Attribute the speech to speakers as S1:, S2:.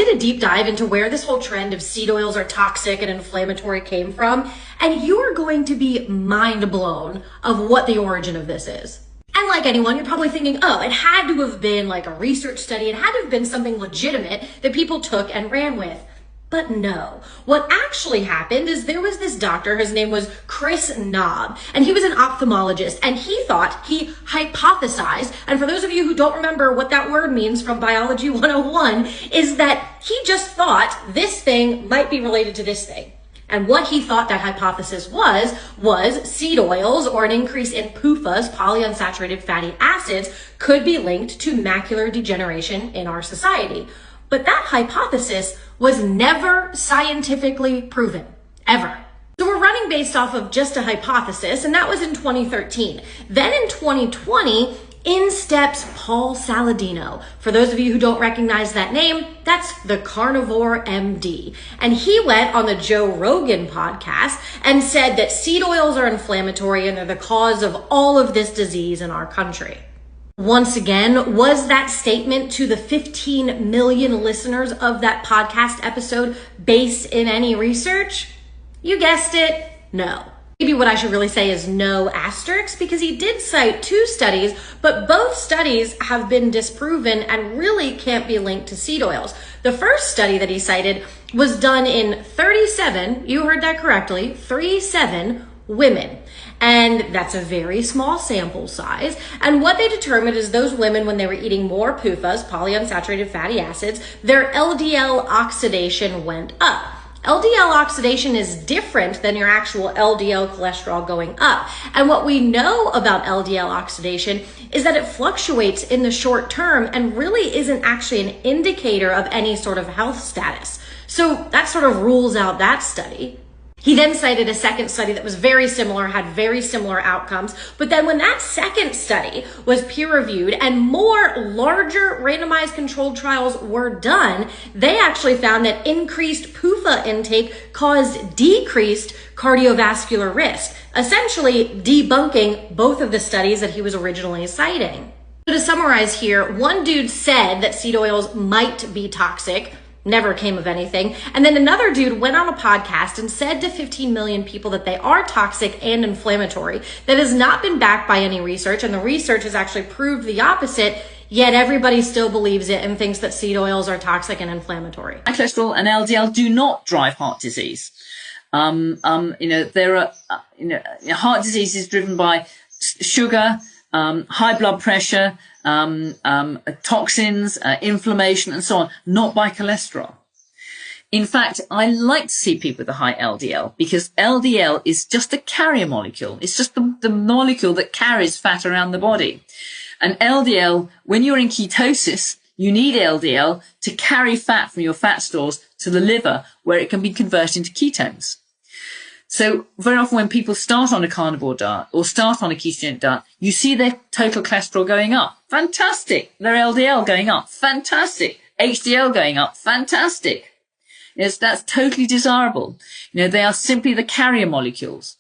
S1: did a deep dive into where this whole trend of seed oils are toxic and inflammatory came from, and you're going to be mind blown of what the origin of this is. And like anyone, you're probably thinking, oh, it had to have been like a research study. It had to have been something legitimate that people took and ran with. But no, what actually happened is there was this doctor, his name was Chris Knob, and he was an ophthalmologist, and he hypothesized, and for those of you who don't remember what that word means from Biology 101, is that he just thought this thing might be related to this thing. And what he thought that hypothesis was seed oils or an increase in PUFAs, polyunsaturated fatty acids, could be linked to macular degeneration in our society. But that hypothesis was never scientifically proven, ever. So we're running based off of just a hypothesis, and that was in 2013. Then in 2020, in steps Paul Saladino. For those of you who don't recognize that name, that's the carnivore MD. And he went on the Joe Rogan podcast and said that seed oils are inflammatory and they're the cause of all of this disease in our country. Once again, was that statement to the 15 million listeners of that podcast episode based in any research? You guessed it, no. Maybe what I should really say is no asterisk, because he did cite 2 studies, but both studies have been disproven and really can't be linked to seed oils. The first study that he cited was done in 37, you heard that correctly, 37 women. And that's a very small sample size. And what they determined is those women, when they were eating more PUFAs, polyunsaturated fatty acids, their LDL oxidation went up. LDL oxidation is different than your actual LDL cholesterol going up. And what we know about LDL oxidation is that it fluctuates in the short term and really isn't actually an indicator of any sort of health status. So that sort of rules out that study. He then cited a second study that was very similar, had very similar outcomes. But then when that second study was peer reviewed and more larger randomized controlled trials were done, they actually found that increased PUFA intake caused decreased cardiovascular risk, essentially debunking both of the studies that he was originally citing. So to summarize here, one dude said that seed oils might be toxic, never came of anything. And then another dude went on a podcast and said to 15 million people that they are toxic and inflammatory. That has not been backed by any research, and the research has actually proved the opposite, yet everybody still believes it and thinks that seed oils are toxic and inflammatory.
S2: Cholesterol and LDL do not drive heart disease. There are, heart disease is driven by sugar, high blood pressure, toxins, inflammation, and so on, not by cholesterol. In fact, I like to see people with a high LDL because LDL is just a carrier molecule. It's just the molecule that carries fat around the body. And LDL, when you're in ketosis, you need LDL to carry fat from your fat stores to the liver where it can be converted into ketones. So very often when people start on a carnivore diet or start on a ketogenic diet, you see their total cholesterol going up. Fantastic. Their LDL going up. Fantastic. HDL going up. Fantastic. Yes, that's totally desirable. They are simply the carrier molecules.